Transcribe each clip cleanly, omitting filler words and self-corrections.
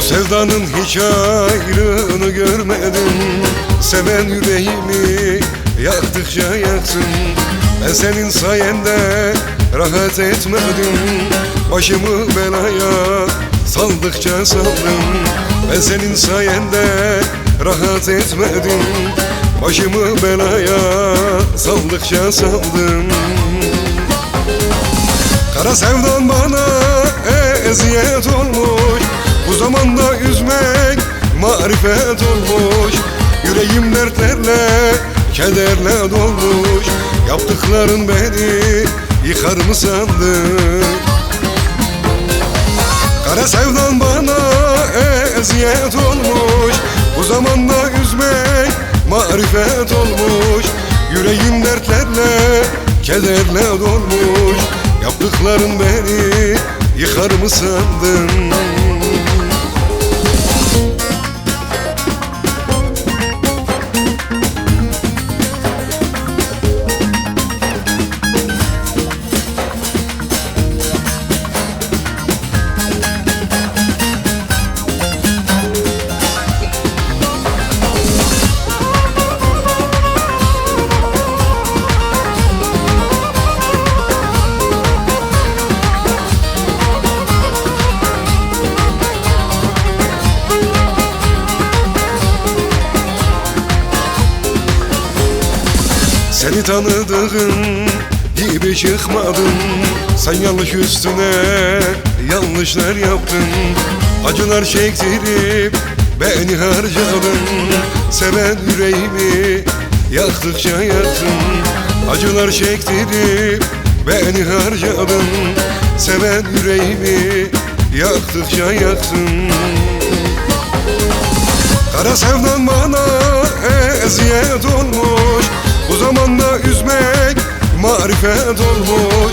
Sevdanın hiç ayrını görmedim. Seven yüreğimi yaktıkça yaktın. Ben senin sayende rahat etmedim. Başımı belaya saldıkça saldım. Ben senin sayende rahat etmedim. Başımı belaya saldıkça saldım. Kara sevdan bana eziyet olmuş. Bu zamanda üzmek marifet olmuş. Yüreğim dertlerle, kederle dolmuş. Yaptıkların beni yıkar mı sandın? Kara sevdan bana eziyet olmuş. Bu zamanda üzmek marifet olmuş. Yüreğim dertlerle, kederle dolmuş. Yaptıkların beni yıkar mı sandın? Seni tanıdığım gibi çıkmadım. Sen yanlış üstüne yanlışlar yaptın. Acılar çektirip beni harcadın. Seven yüreğimi yaktıkça yaktın. Acılar çektirip beni harcadın. Seven yüreğimi yaktıkça yaktın. Kara sevdan bana eziyet olmuş. Bu zamanda üzmek marifet olmuş.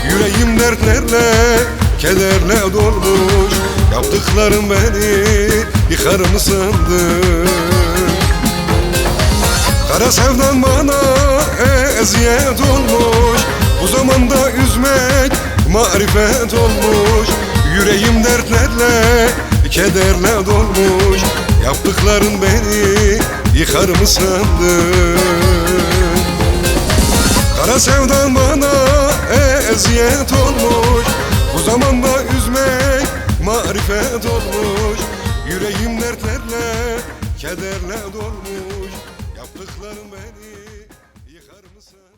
Yüreğim dertlerle, kederle dolmuş. Yaptıkların beni yıkar mı sandın? Kara sevdan bana eziyet olmuş. Bu zamanda üzmek marifet olmuş. Yüreğim dertlerle, kederle dolmuş. Yaptıkların beni yıkar mı sandın? Kara sevdan bana eziyet olmuş. Bu zamanda üzmek marifet olmuş. Yüreğim dertlerle, kederle dolmuş. Yaptıkların beni yıkar mı sandın?